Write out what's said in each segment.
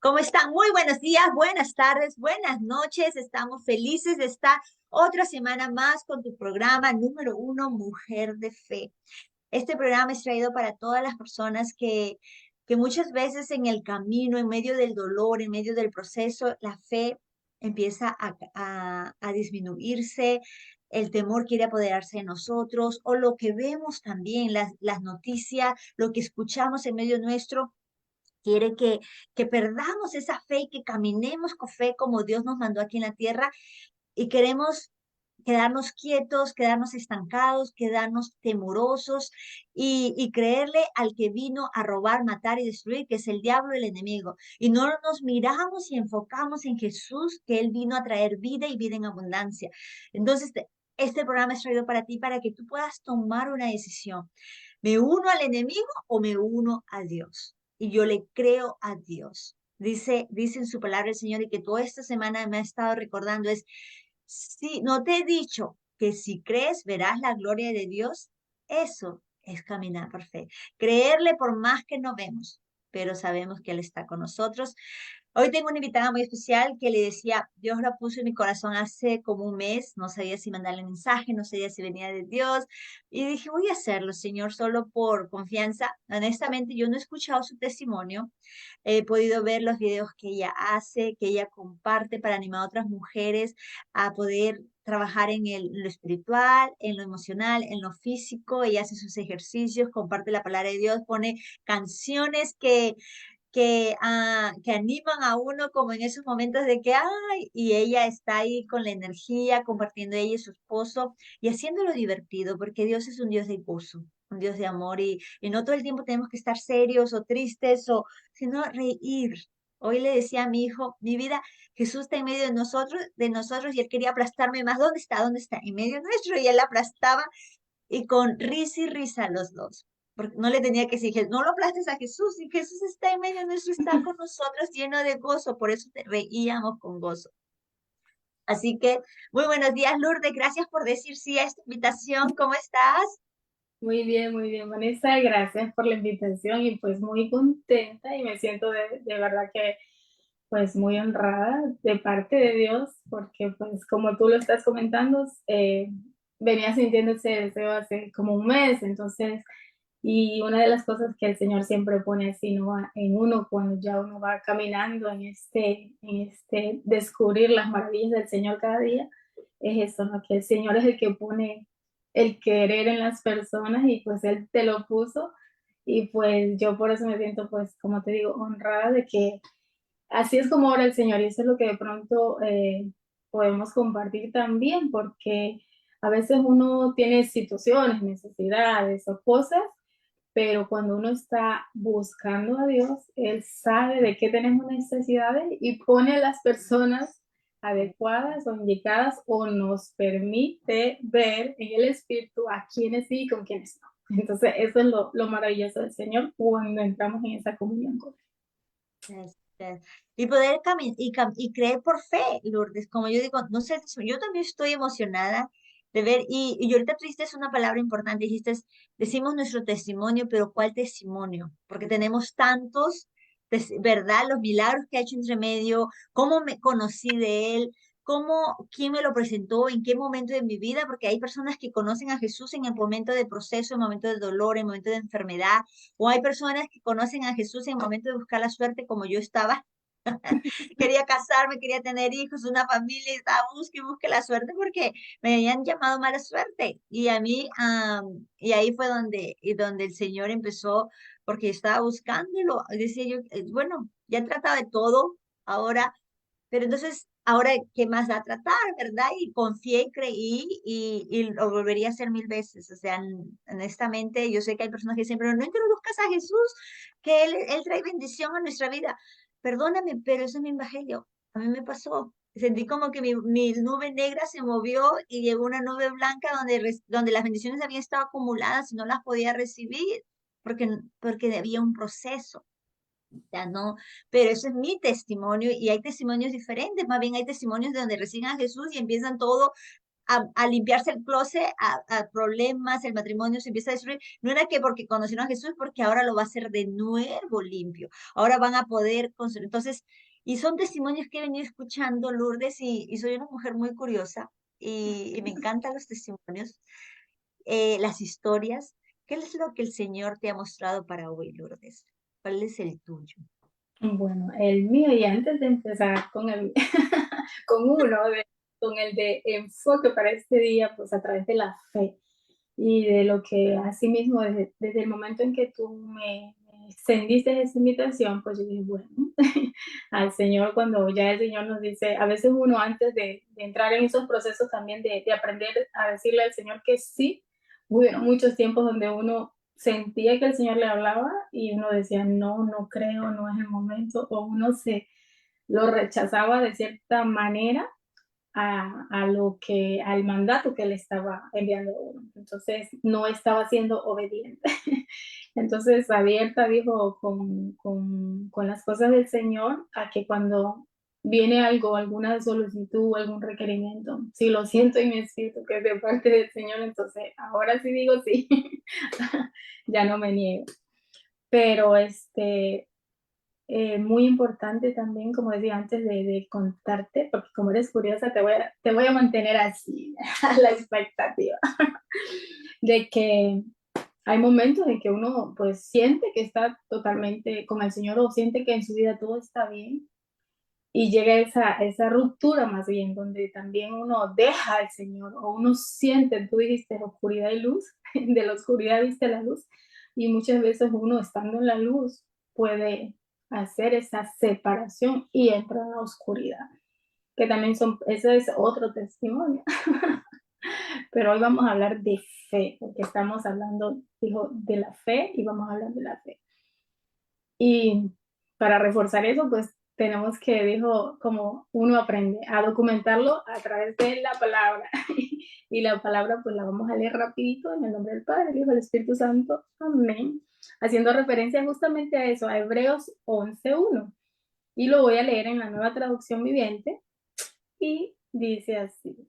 ¿Cómo están? Muy buenos días, buenas tardes, buenas noches. Estamos felices de estar otra semana más con tu programa número uno, Mujer de Fe. Este programa es traído para todas las personas que muchas veces en el camino, en medio del dolor, en medio del proceso, la fe empieza a disminuirse, el temor quiere apoderarse de nosotros, o lo que vemos también, las noticias, lo que escuchamos en medio nuestro quiere que perdamos esa fe y que caminemos con fe como Dios nos mandó aquí en la tierra y queremos quedarnos quietos, quedarnos estancados, quedarnos temorosos y creerle al que vino a robar, matar y destruir, que es el diablo, el enemigo. Y no nos miramos y enfocamos en Jesús, que Él vino a traer vida y vida en abundancia. Entonces, este programa es traído para ti, para que tú puedas tomar una decisión. ¿Me uno al enemigo o me uno a Dios? Y yo le creo a Dios. Dice en su palabra el Señor y que toda esta semana me ha estado recordando es, si no te he dicho que si crees verás la gloria de Dios, eso es caminar por fe. Creerle por más que no vemos, pero sabemos que Él está con nosotros. Hoy tengo una invitada muy especial que le decía, Dios la puso en mi corazón hace como un mes, no sabía si mandarle mensaje, no sabía si venía de Dios, y dije, voy a hacerlo, Señor, solo por confianza. Honestamente, yo no he escuchado su testimonio, he podido ver los videos que ella hace, que ella comparte para animar a otras mujeres a poder trabajar lo espiritual, en lo emocional, en lo físico. Ella hace sus ejercicios, comparte la palabra de Dios, pone canciones que animan a uno como en esos momentos de que, ay, y ella está ahí con la energía, compartiendo ella y su esposo y haciéndolo divertido, porque Dios es un Dios de gozo, un Dios de amor y no todo el tiempo tenemos que estar serios o tristes o, sino reír. Hoy le decía a mi hijo, mi vida, Jesús está en medio de nosotros y él quería aplastarme más. ¿Dónde está? ¿Dónde está? En medio nuestro y él aplastaba y con risa y risa los dos. Porque no le tenía que decir, no lo aplastes a Jesús, y Jesús está en medio nuestro, está con nosotros lleno de gozo, por eso te reíamos con gozo. Así que, muy buenos días, Lourdes, gracias por decir sí a esta invitación, ¿cómo estás? Muy bien, Vanessa, gracias por la invitación y pues muy contenta y me siento de verdad que pues muy honrada de parte de Dios porque pues como tú lo estás comentando, venía sintiendo ese deseo hace como un mes, entonces, y una de las cosas que el Señor siempre pone así, ¿no? En uno cuando ya uno va caminando en este descubrir las maravillas del Señor cada día, es eso, ¿no? Que el Señor es el que pone el querer en las personas y pues Él te lo puso y pues yo por eso me siento pues, como te digo, honrada de que así es como ora el Señor y eso es lo que de pronto podemos compartir también porque a veces uno tiene situaciones, necesidades o cosas, pero cuando uno está buscando a Dios, Él sabe de qué tenemos necesidades y pone a las personas adecuadas o indicadas o nos permite ver en el Espíritu a quienes sí y con quienes no. Entonces, eso es lo maravilloso del Señor cuando entramos en esa comunión con Él. Este, Y poder caminar y creer por fe, Lourdes, como yo digo, no sé, yo también estoy emocionada de ver, y ahorita tú dijiste una palabra importante, dijiste, decimos nuestro testimonio, pero ¿cuál testimonio? Porque tenemos tantos, ¿verdad? Los milagros que ha hecho entre medio, cómo me conocí de él, quién me lo presentó, en qué momento de mi vida, porque hay personas que conocen a Jesús en el momento de proceso, en el momento de dolor, en el momento de enfermedad, o hay personas que conocen a Jesús en el momento de buscar la suerte, como yo estaba. Quería casarme, quería tener hijos, una familia, y estaba busque y busque la suerte porque me habían llamado mala suerte. Y a mí, y ahí fue donde el Señor empezó, porque estaba buscándolo. Decía yo, bueno, ya he tratado de todo, ahora, pero entonces, ahora, ¿qué más da tratar, verdad? Y confié y creí y lo volvería a hacer mil veces. O sea, honestamente, yo sé que hay personas que dicen, pero no introduzcas a Jesús, que Él trae bendición a nuestra vida. Perdóname, pero eso es mi evangelio. A mí me pasó. Sentí como que mi nube negra se movió y llegó una nube blanca donde las bendiciones habían estado acumuladas y no las podía recibir porque había un proceso. Ya no, pero eso es mi testimonio y hay testimonios diferentes, más bien hay testimonios de donde reciben a Jesús y empiezan todo a limpiarse el closet, a problemas, el matrimonio se empieza a destruir. No era que porque conocieron a Jesús, porque ahora lo va a hacer de nuevo limpio. Ahora van a poder construir. Entonces, y son testimonios que he venido escuchando, Lourdes, y soy una mujer muy curiosa y me encantan los testimonios, las historias. ¿Qué es lo que el Señor te ha mostrado para hoy, Lourdes? ¿Cuál es el tuyo? Bueno, el mío, y antes de empezar con el, con uno, con el de enfoque para este día, pues a través de la fe y de lo que asimismo desde el momento en que tú me extendiste esa invitación, pues yo dije, bueno, al Señor, cuando ya el Señor nos dice, a veces uno antes de entrar en esos procesos también de aprender a decirle al Señor que sí, hubieron muchos tiempos donde uno sentía que el Señor le hablaba y uno decía, no, no creo, no es el momento, o uno se lo rechazaba de cierta manera a lo que, al mandato que le estaba enviando a uno. Entonces, no estaba siendo obediente. Entonces, abierta, dijo, con las cosas del Señor, a que cuando viene algo, alguna solicitud, algún requerimiento, si lo siento en mi espíritu que es de parte del Señor, entonces ahora sí digo sí, ya no me niego. Pero muy importante también, como decía antes, de contarte, porque como eres curiosa, te voy a mantener así, a la expectativa, de que hay momentos en que uno pues siente que está totalmente con el Señor o siente que en su vida todo está bien y llega esa ruptura más bien, donde también uno deja al Señor o uno siente, tú dijiste oscuridad y luz, de la oscuridad viste la luz y muchas veces uno estando en la luz puede hacer esa separación y entra en la oscuridad, que también ese es otro testimonio. Pero hoy vamos a hablar de fe, porque estamos hablando, dijo, de la fe y vamos a hablar de la fe. Y para reforzar eso, pues tenemos que, dijo, como uno aprende a documentarlo a través de la palabra. Y la palabra, pues la vamos a leer rapidito en el nombre del Padre, el Hijo, el Espíritu Santo. Amén. Haciendo referencia justamente a eso, a Hebreos 11:1. Y lo voy a leer en la Nueva Traducción Viviente. Y dice así.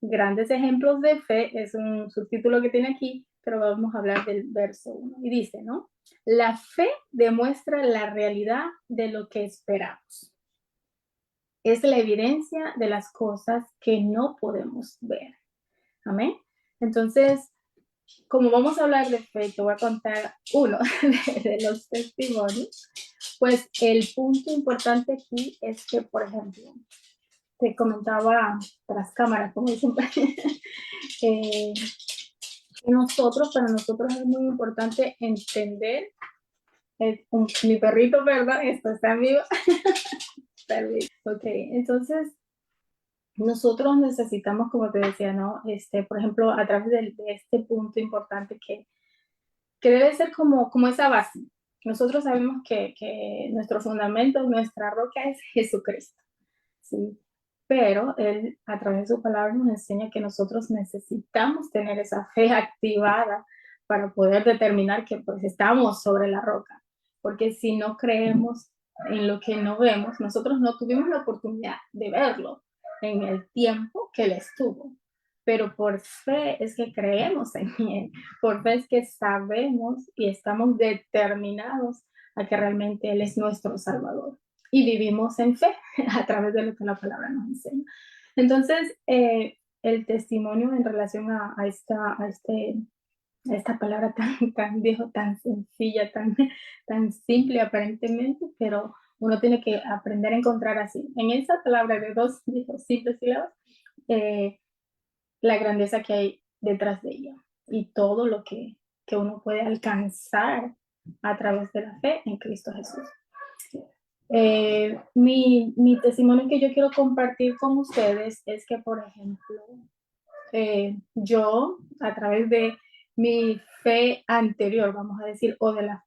Grandes ejemplos de fe es un subtítulo que tiene aquí, pero vamos a hablar del verso 1. Y dice, ¿no? La fe demuestra la realidad de lo que esperamos. Es la evidencia de las cosas que no podemos ver. Amén. Entonces, como vamos a hablar de fe, te voy a contar uno de los testimonios. Pues el punto importante aquí es que, por ejemplo, te comentaba tras cámara, como dicen, eh, para nosotros es muy importante entender, mi perrito, perdón, esto está vivo, ok, entonces nosotros necesitamos, como te decía, ¿no? Por ejemplo, a través de este punto importante que debe ser como esa base. Nosotros sabemos que nuestro fundamento, nuestra roca es Jesucristo, ¿sí? Pero Él a través de su palabra nos enseña que nosotros necesitamos tener esa fe activada para poder determinar que pues estamos sobre la roca, porque si no creemos en lo que no vemos, nosotros no tuvimos la oportunidad de verlo en el tiempo que Él estuvo, pero por fe es que creemos en Él, por fe es que sabemos y estamos determinados a que realmente Él es nuestro Salvador y vivimos en fe a través de lo que la palabra nos enseña. Entonces, el testimonio en relación a esta palabra tan viejo, tan sencilla, tan simple aparentemente, pero uno tiene que aprender a encontrar así. En esa palabra de dos simples sílabas, la grandeza que hay detrás de ella y todo lo que uno puede alcanzar a través de la fe en Cristo Jesús. Mi testimonio que yo quiero compartir con ustedes es que, por ejemplo, yo, a través de mi fe anterior, vamos a decir, o de la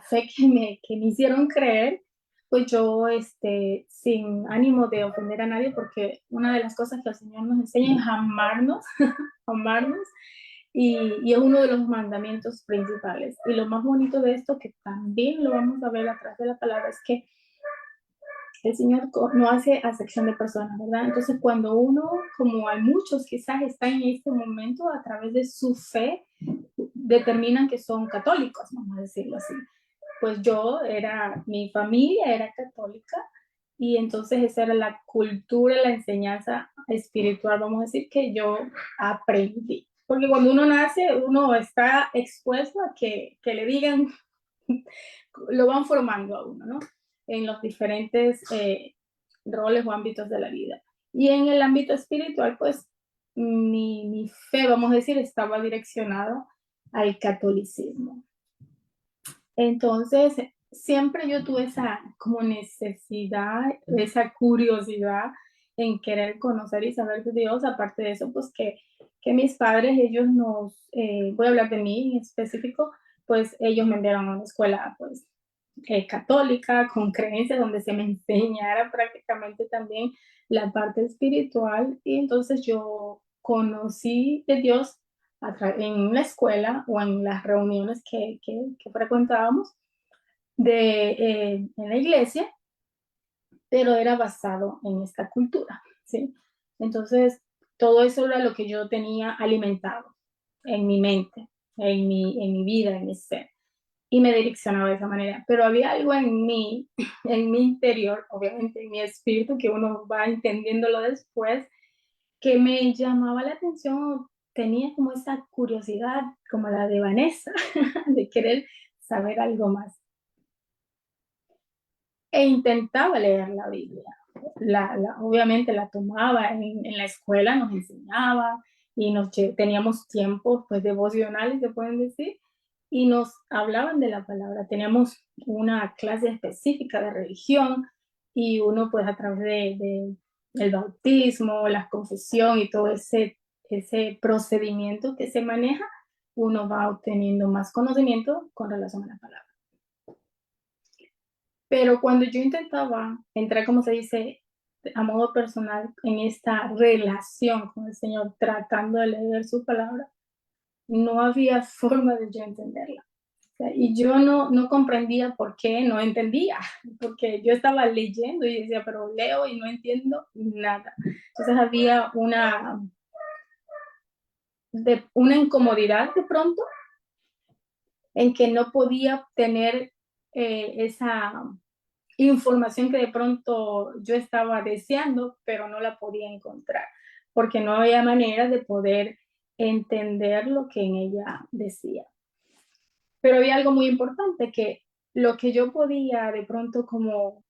fe que me hicieron creer, pues yo, sin ánimo de ofender a nadie, porque una de las cosas que el Señor nos enseña es amarnos, amarnos, y es uno de los mandamientos principales. Y lo más bonito de esto, que también lo vamos a ver a través de la palabra, es que el Señor no hace acepción de personas, ¿verdad? Entonces, cuando uno, como hay muchos quizás están en este momento, a través de su fe, determinan que son católicos, vamos a decirlo así. Pues mi familia era católica y entonces esa era la cultura, la enseñanza espiritual, vamos a decir, que yo aprendí. Porque cuando uno nace, uno está expuesto a que le digan, lo van formando a uno, ¿no? En los diferentes roles o ámbitos de la vida. Y en el ámbito espiritual, pues mi fe, vamos a decir, estaba direccionada al catolicismo. Entonces, siempre yo tuve esa como necesidad, esa curiosidad en querer conocer y saber de Dios. Aparte de eso, pues que mis padres, ellos voy a hablar de mí en específico, pues ellos me enviaron a una escuela pues católica, con creencias, donde se me enseñara prácticamente también la parte espiritual. Y entonces yo conocí de Dios en la escuela o en las reuniones que frecuentábamos en la iglesia, pero era basado en esta cultura, ¿sí? Entonces, todo eso era lo que yo tenía alimentado en mi mente, en mi vida, en mi ser, y me direccionaba de esa manera. Pero había algo en mí, en mi interior, obviamente en mi espíritu, que uno va entendiéndolo después, que me llamaba la atención, tenía como esa curiosidad, como la de Vanessa, de querer saber algo más. E intentaba leer la Biblia. Obviamente la tomaba en la escuela, nos enseñaba y teníamos tiempos pues devocionales, se pueden decir, y nos hablaban de la palabra. Teníamos una clase específica de religión y uno pues a través del bautismo, la confesión y todo ese procedimiento que se maneja, uno va obteniendo más conocimiento con relación a la palabra. Pero cuando yo intentaba entrar, como se dice, a modo personal en esta relación con el Señor, tratando de leer su palabra, no había forma de yo entenderla. O sea, y yo no comprendía por qué no entendía, porque yo estaba leyendo y decía, pero leo y no entiendo nada. Entonces había una incomodidad de pronto en que no podía tener esa información que de pronto yo estaba deseando, pero no la podía encontrar, porque no había manera de poder entender lo que en ella decía. Pero había algo muy importante, que lo que yo podía de pronto como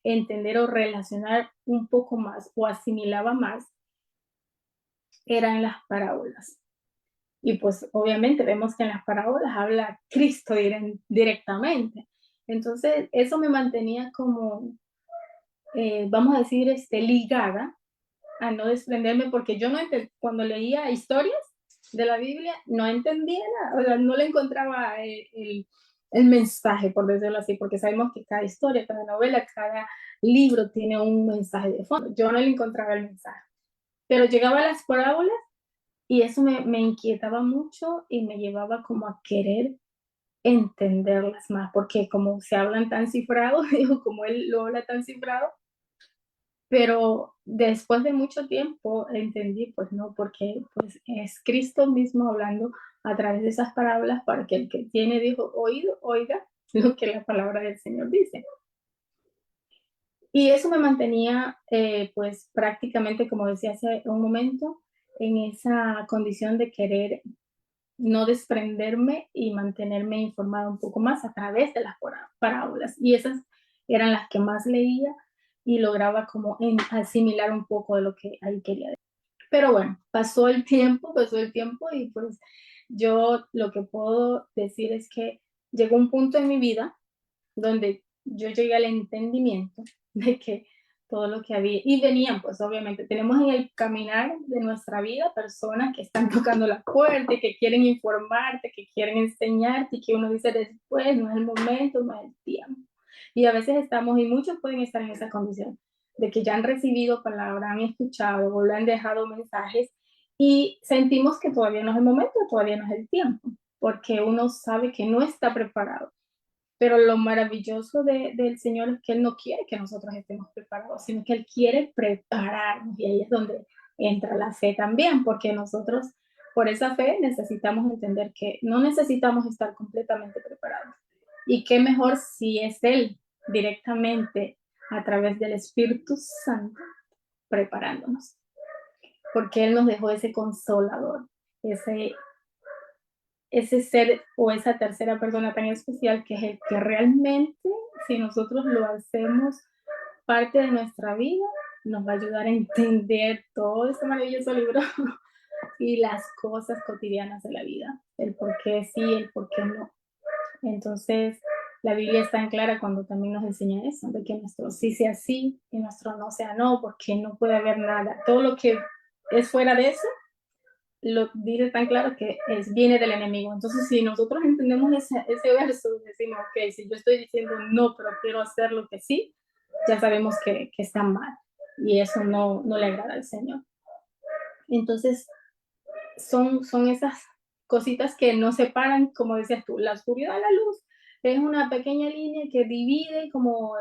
entender o relacionar un poco más o asimilaba más eran las parábolas. Y pues obviamente vemos que en las parábolas habla Cristo directamente. Entonces eso me mantenía como vamos a decir, ligada a no desprenderme, porque yo cuando leía historias de la Biblia no entendía nada, o sea, no le encontraba el mensaje, por decirlo así, porque sabemos que cada historia, cada novela, cada libro tiene un mensaje de fondo. Yo no le encontraba el mensaje, pero llegaba a las parábolas y eso me inquietaba mucho y me llevaba como a querer entenderlas más, porque como se hablan tan cifrados, digo, como él lo habla tan cifrado, pero después de mucho tiempo entendí, pues no, porque pues es Cristo mismo hablando a través de esas parábolas para que el que tiene dijo oído, oiga lo que la palabra del Señor dice. Y eso me mantenía, pues prácticamente, como decía hace un momento, en esa condición de querer no desprenderme y mantenerme informada un poco más a través de las parábolas. Y esas eran las que más leía y lograba como asimilar un poco de lo que ahí quería decir. Pero bueno, pasó el tiempo y pues yo lo que puedo decir es que llegó un punto en mi vida donde yo llegué al entendimiento de que todo lo que había, y venían, pues obviamente, tenemos en el caminar de nuestra vida personas que están tocando la puerta y que quieren informarte, que quieren enseñarte y que uno dice después, no es el momento, no es el tiempo. Y a veces estamos, y muchos pueden estar en esa condición, de que ya han recibido palabra, han escuchado o le han dejado mensajes y sentimos que todavía no es el momento, todavía no es el tiempo, porque uno sabe que no está preparado. Pero lo maravilloso del Señor es que Él no quiere que nosotros estemos preparados, sino que Él quiere prepararnos. Y ahí es donde entra la fe también, porque nosotros, por esa fe, necesitamos entender que no necesitamos estar completamente preparados. Y qué mejor si es Él directamente a través del Espíritu Santo preparándonos, porque Él nos dejó ese consolador, ese, ese ser o esa tercera persona tan especial que es el que realmente, si nosotros lo hacemos parte de nuestra vida, nos va a ayudar a entender todo este maravilloso libro y las cosas cotidianas de la vida, el por qué sí, el por qué no. Entonces, la Biblia es tan clara cuando también nos enseña eso, de que nuestro sí sea sí y nuestro no sea no, porque no puede haber nada. Todo lo que es fuera de eso lo dice tan claro que viene del enemigo. Entonces, si nosotros entendemos ese verso, decimos, ok, si yo estoy diciendo no, pero quiero hacer lo que sí, ya sabemos que está mal y eso no le agrada al Señor. Entonces, son esas cositas que nos separan, como decías tú, la oscuridad de la luz es una pequeña línea que divide como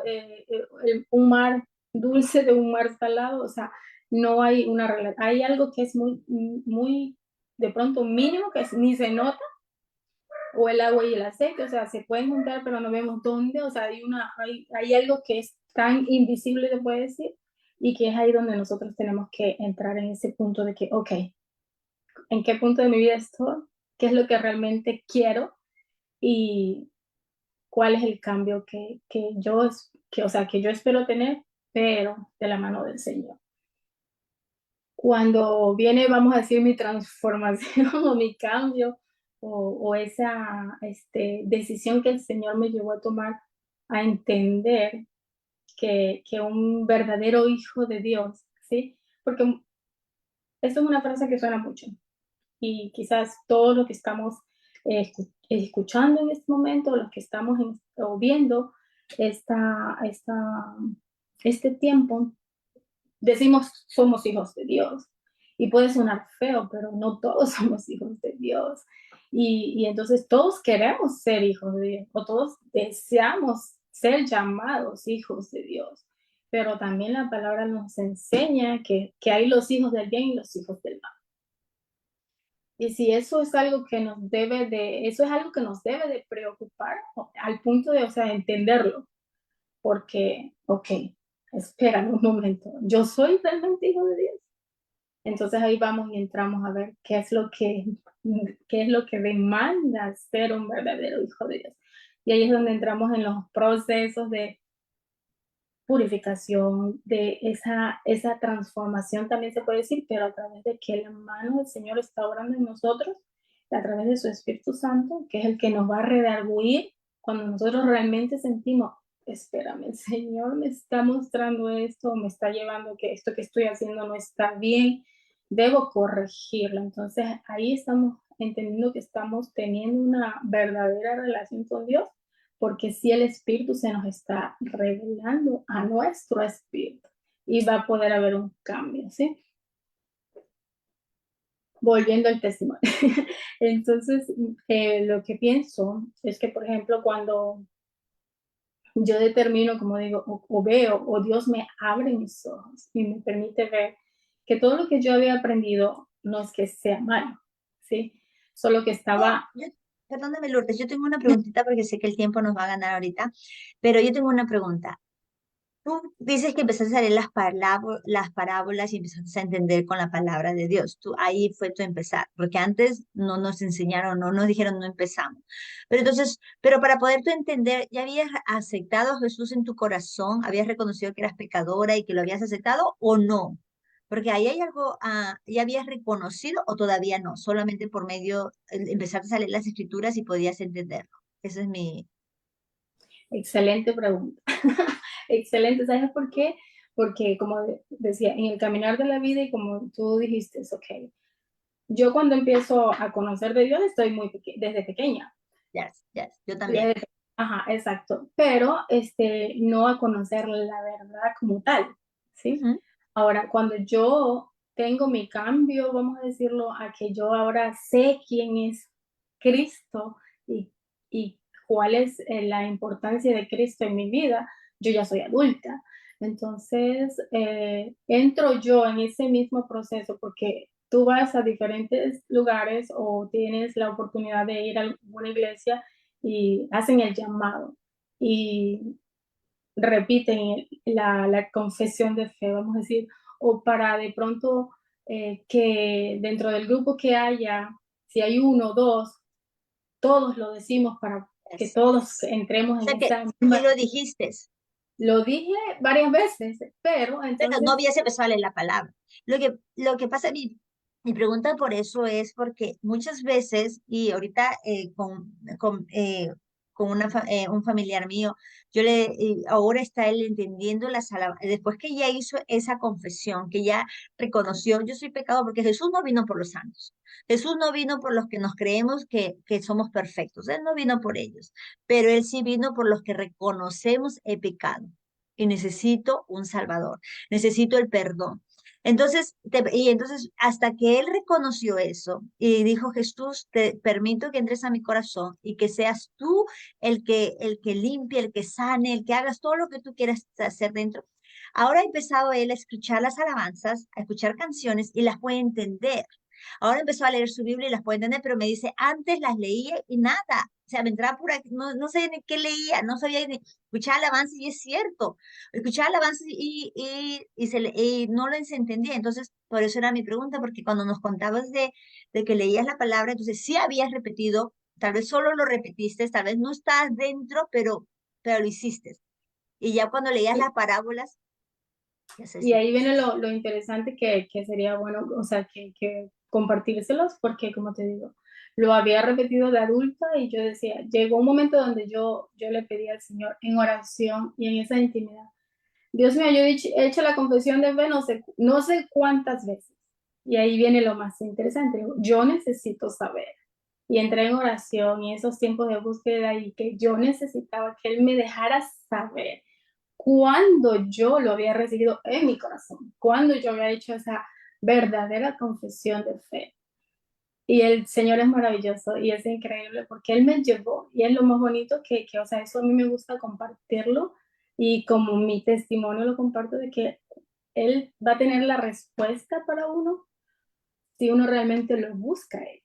un mar dulce de un mar salado, o sea, no hay una relación, hay algo que es muy, de pronto mínimo, que ni se nota, o el agua y el aceite, o sea, se pueden juntar, pero no vemos dónde, o sea, hay algo que es tan invisible, se puede decir, y que es ahí donde nosotros tenemos que entrar en ese punto de que, ok, ¿en qué punto de mi vida estoy? ¿Qué es lo que realmente quiero? Y cuál es el cambio o sea, que yo espero tener, pero de la mano del Señor. Cuando viene, vamos a decir, mi transformación o mi cambio o esa decisión que el Señor me llevó a tomar, a entender que un verdadero hijo de Dios, ¿sí? Porque esto es una frase que suena mucho y quizás todo lo que estamos escuchando en este momento, los que estamos o viendo esta, este tiempo, decimos somos hijos de Dios. Y puede sonar feo, pero no todos somos hijos de Dios. Y entonces todos queremos ser hijos de Dios, o todos deseamos ser llamados hijos de Dios. Pero también la palabra nos enseña que hay los hijos del bien y los hijos del mal. Y si eso es algo que eso es algo que nos debe de preocupar al punto de, o sea, entenderlo, porque, ok, espera un momento, yo soy realmente hijo de Dios. Entonces ahí vamos y entramos a ver qué es lo que demanda ser un verdadero hijo de Dios. Y ahí es donde entramos en los procesos de purificación, de esa transformación también se puede decir, pero a través de que la mano del Señor está orando en nosotros, a través de su Espíritu Santo, que es el que nos va a redarguir cuando nosotros realmente sentimos, espérame, el Señor me está mostrando esto, me está llevando que esto que estoy haciendo no está bien, debo corregirlo. Entonces ahí estamos entendiendo que estamos teniendo una verdadera relación con Dios porque si el espíritu se nos está revelando a nuestro espíritu y va a poder haber un cambio, ¿sí? Volviendo al testimonio. Entonces, lo que pienso es que, por ejemplo, cuando yo determino, como digo, o veo, o Dios me abre mis ojos y me permite ver que todo lo que yo había aprendido no es que sea malo, ¿sí? Solo que Oh, estaba. perdóname, Lourdes, yo tengo una preguntita porque sé que el tiempo nos va a ganar ahorita, pero yo tengo una pregunta. Tú dices que empezaste a leer las parábolas y empezaste a entender con la palabra de Dios. Ahí fue tu empezar, porque antes no nos enseñaron, no nos dijeron, no empezamos. Pero entonces, pero para poder tú entender, ¿ya habías aceptado a Jesús en tu corazón? ¿Habías reconocido que eras pecadora y que lo habías aceptado o no? Porque ahí hay algo, ¿ya habías reconocido o todavía no? Solamente por medio, empezaste a leer las escrituras y podías entenderlo. Esa es mi... Excelente pregunta. Excelente, ¿sabes por qué? Porque como decía, en el caminar de la vida y como tú dijiste, es ok. Yo cuando empiezo a conocer de Dios estoy desde pequeña. Yes, yes, yo también. Desde- ajá, exacto. Pero no a conocer la verdad como tal, ¿sí? Ujú. Ahora, cuando yo tengo mi cambio, vamos a decirlo, a que yo ahora sé quién es Cristo y cuál es la importancia de Cristo en mi vida, yo ya soy adulta. Entonces, entro yo en ese mismo proceso porque tú vas a diferentes lugares o tienes la oportunidad de ir a alguna iglesia y hacen el llamado y repiten la confesión de fe, vamos a decir, o para de pronto que dentro del grupo que haya, si hay uno o dos, todos lo decimos para que Así todos es. O entremos en sea que esa sí misma. lo dijiste, Lo dije varias veces, pero pero no entonces, habías empezado a leer la palabra. Lo que pasa, mi pregunta por eso es porque muchas veces, y ahorita con un familiar mío, ahora está él entendiendo después que ya hizo esa confesión, que ya reconoció, yo soy pecado, porque Jesús no vino por los santos. Jesús no vino por los que nos creemos que somos perfectos. Él no vino por ellos, pero él sí vino por los que reconocemos el pecado y necesito un Salvador, necesito el perdón. Entonces, hasta que él reconoció eso y dijo, Jesús, te permito que entres a mi corazón y que seas tú el que limpie, el que sane, el que hagas todo lo que tú quieras hacer dentro. Ahora ha empezado él a escuchar las alabanzas, a escuchar canciones y las puede entender. Ahora empezó a leer su Biblia y las puede entender, pero me dice, antes las leía y nada. O sea, me entraba por aquí, no sé ni qué leía, no sabía ni escuchar alabanza y es cierto. Escuchaba alabanza y no lo entendía. Entonces, por eso era mi pregunta, porque cuando nos contabas de que leías la palabra, entonces sí habías repetido, tal vez solo lo repetiste, tal vez no estás dentro, pero lo hiciste. Y ya cuando leías las parábolas, ya se y sí. ahí viene lo interesante que sería bueno, o sea, que compartírselos, porque como te digo, lo había repetido de adulta y yo decía, llegó un momento donde yo le pedí al Señor en oración y en esa intimidad. Dios mío, yo he hecho la confesión de fe no sé cuántas veces. Y ahí viene lo más interesante. Yo necesito saber. Y entré en oración y esos tiempos de búsqueda y que yo necesitaba que Él me dejara saber cuando yo lo había recibido en mi corazón, cuando yo había hecho esa verdadera confesión de fe. Y el Señor es maravilloso y es increíble porque Él me llevó y es lo más bonito o sea, eso a mí me gusta compartirlo y como mi testimonio lo comparto de que Él va a tener la respuesta para uno si uno realmente lo busca a Él.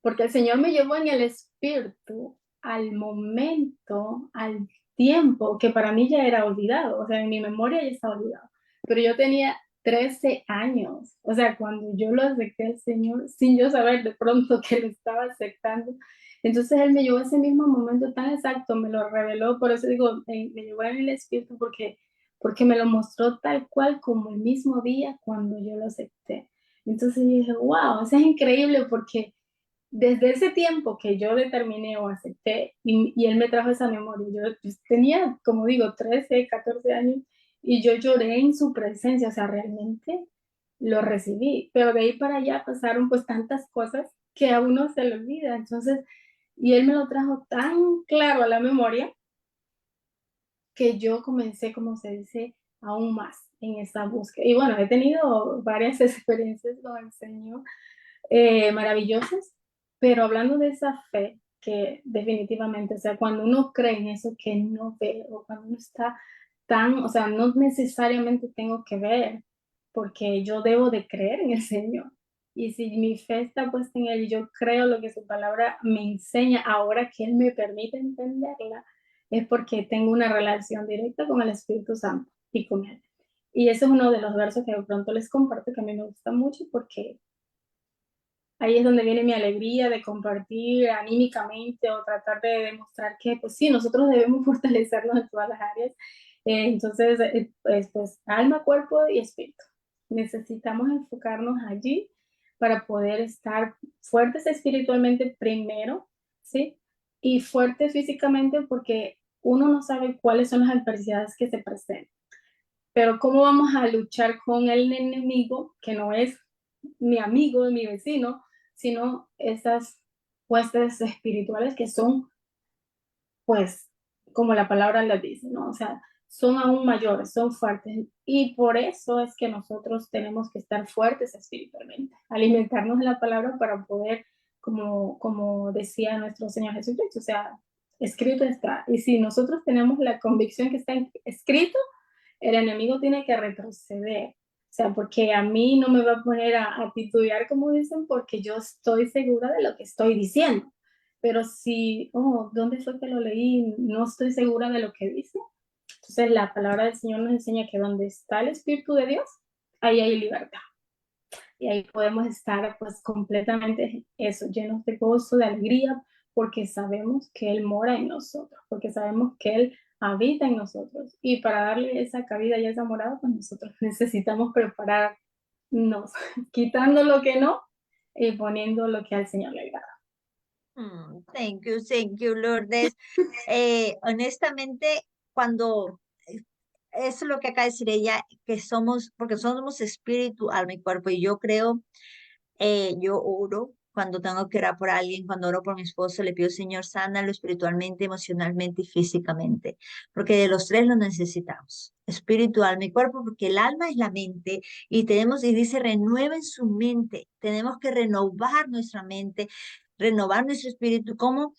Porque el Señor me llevó en el espíritu al momento, al tiempo que para mí ya era olvidado, o sea, en mi memoria ya está olvidado. Pero yo tenía 13 años, o sea, cuando yo lo acepté al Señor, sin yo saber de pronto que lo estaba aceptando. Entonces Él me llevó a ese mismo momento tan exacto, me lo reveló, por eso digo, me llevó en el espíritu porque me lo mostró tal cual como el mismo día cuando yo lo acepté. Entonces yo dije, wow, eso es increíble porque desde ese tiempo que yo determiné o acepté y él me trajo esa memoria, yo pues, tenía, como digo, 13, 14 años y yo lloré en su presencia, o sea, realmente lo recibí, pero de ahí para allá pasaron pues tantas cosas que a uno se le olvida, entonces, y él me lo trajo tan claro a la memoria que yo comencé, como se dice, aún más en esa búsqueda. Y bueno, he tenido varias experiencias con el Señor maravillosas, pero hablando de esa fe, que definitivamente, o sea, cuando uno cree en eso que no ve, o cuando uno está o sea, no necesariamente tengo que ver, porque yo debo de creer en el Señor. Y si mi fe está puesta en Él y yo creo lo que su palabra me enseña ahora que Él me permite entenderla, es porque tengo una relación directa con el Espíritu Santo y con Él. Y ese es uno de los versos que de pronto les comparto que a mí me gusta mucho porque ahí es donde viene mi alegría de compartir anímicamente o tratar de demostrar que, pues sí, nosotros debemos fortalecernos en todas las áreas. Entonces, pues alma, cuerpo y espíritu. Necesitamos enfocarnos allí para poder estar fuertes espiritualmente primero, ¿sí? Y fuertes físicamente porque uno no sabe cuáles son las adversidades que se presentan. Pero ¿cómo vamos a luchar con el enemigo que no es mi amigo, mi vecino, sino esas huestes espirituales que son, pues, como la palabra les dice, ¿no? O sea, son aún mayores, son fuertes. Y por eso es que nosotros tenemos que estar fuertes espiritualmente, alimentarnos de la palabra para poder, como decía nuestro Señor Jesucristo, o sea, escrito está. Y si nosotros tenemos la convicción que está escrito, el enemigo tiene que retroceder. O sea, porque a mí no me va a poner a titubear, como dicen, porque yo estoy segura de lo que estoy diciendo. Pero si, oh, ¿dónde fue que lo leí? No estoy segura de lo que dice. Entonces la palabra del Señor nos enseña que donde está el Espíritu de Dios, ahí hay libertad. Y ahí podemos estar pues completamente eso, llenos de gozo, de alegría, porque sabemos que Él mora en nosotros, porque sabemos que Él habita en nosotros. Y para darle esa cabida y esa morada, pues nosotros necesitamos prepararnos, quitando lo que no y poniendo lo que al Señor le agrada. Thank you, Lourdes. Honestamente, cuando eso es lo que acaba de decir ella, que somos, porque somos espíritu, alma y cuerpo, y yo creo, yo oro cuando tengo que orar por alguien, cuando oro por mi esposo, le pido, Señor, sánalo espiritualmente, emocionalmente y físicamente, porque de los tres lo necesitamos, espíritu, alma y cuerpo, porque el alma es la mente, y tenemos, y dice, renueven su mente, tenemos que renovar nuestra mente, renovar nuestro espíritu. ¿Cómo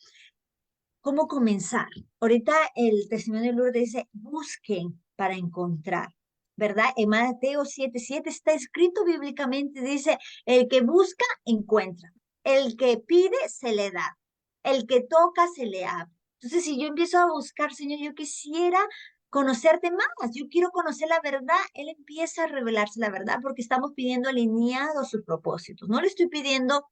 comenzar? Ahorita el testimonio de Lourdes dice, busquen para encontrar, ¿verdad? En Mateo 7:7 está escrito bíblicamente, dice, el que busca, encuentra. El que pide, se le da. El que toca, se le abre. Entonces, si yo empiezo a buscar, Señor, yo quisiera conocerte más, yo quiero conocer la verdad, Él empieza a revelarse la verdad porque estamos pidiendo alineados sus propósitos. No le estoy pidiendo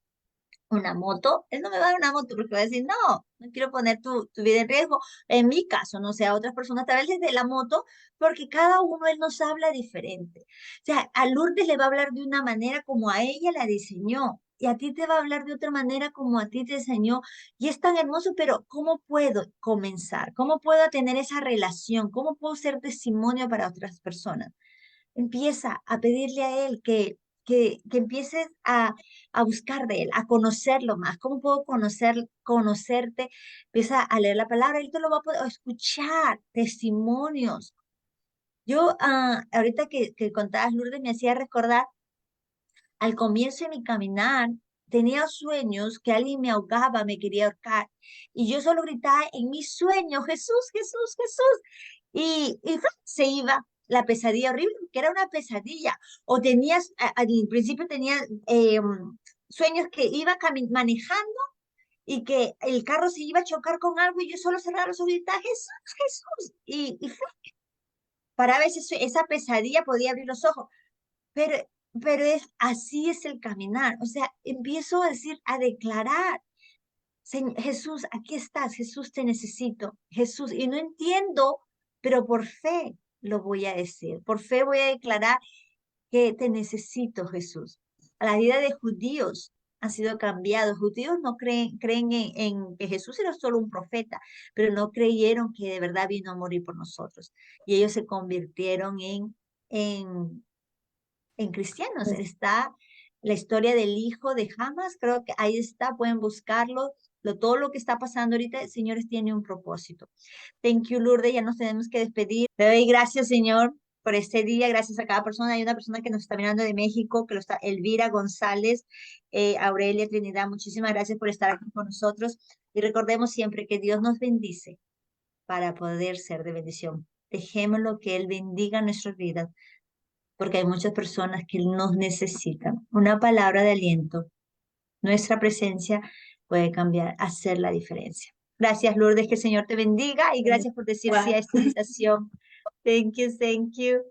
una moto, él no me va a dar una moto porque va a decir, no, no quiero poner tu vida en riesgo. En mi caso, no sé, a otras personas tal vez les dé la moto porque cada uno él nos habla diferente. O sea, a Lourdes le va a hablar de una manera como a ella la diseñó y a ti te va a hablar de otra manera como a ti te enseñó. Y es tan hermoso, pero ¿cómo puedo comenzar? ¿Cómo puedo tener esa relación? ¿Cómo puedo ser testimonio para otras personas? Empieza a pedirle a Él que empieces a buscar de Él, a conocerlo más. ¿Cómo puedo conocerte? Empieza a leer la palabra, Él te lo va a poder a escuchar, testimonios. Yo, ahorita que contabas, Lourdes, me hacía recordar, al comienzo de mi caminar, tenía sueños que alguien me ahogaba, me quería ahorcar. Y yo solo gritaba en mis sueños, Jesús, Jesús, Jesús. Y se iba la pesadilla horrible, porque era una pesadilla. O tenías, al principio tenía sueños que iba manejando y que el carro se iba a chocar con algo y yo solo cerraba los ojos y gritaba, Jesús, Jesús. Para veces esa pesadilla podía abrir los ojos, pero, pero así es el caminar. O sea, empiezo a decir, a declarar. Jesús, aquí estás, Jesús, te necesito, Jesús, y no entiendo, pero por fe lo voy a decir, por fe voy a declarar que te necesito, Jesús. A la vida de judíos han sido cambiados. Judíos no creen en que Jesús era solo un profeta, pero no creyeron que de verdad vino a morir por nosotros. Y ellos se convirtieron en, en cristianos. Está la historia del hijo de Hamas, creo que ahí está, pueden buscarlo. Todo lo que está pasando ahorita, Señores, tiene un propósito. Thank you, Lourdes, ya nos tenemos que despedir. Te doy gracias, Señor, por este día, gracias a cada persona. Hay una persona que nos está mirando de México, que lo está, Elvira González, Aurelia Trinidad, muchísimas gracias por estar aquí con nosotros. Y recordemos siempre que Dios nos bendice para poder ser de bendición. Dejémoslo que Él bendiga nuestras vidas porque hay muchas personas que nos necesitan. Una palabra de aliento, nuestra presencia puede cambiar, hacer la diferencia. Gracias, Lourdes, que el Señor te bendiga y gracias por decir sí a esta invitación. Thank you, thank you.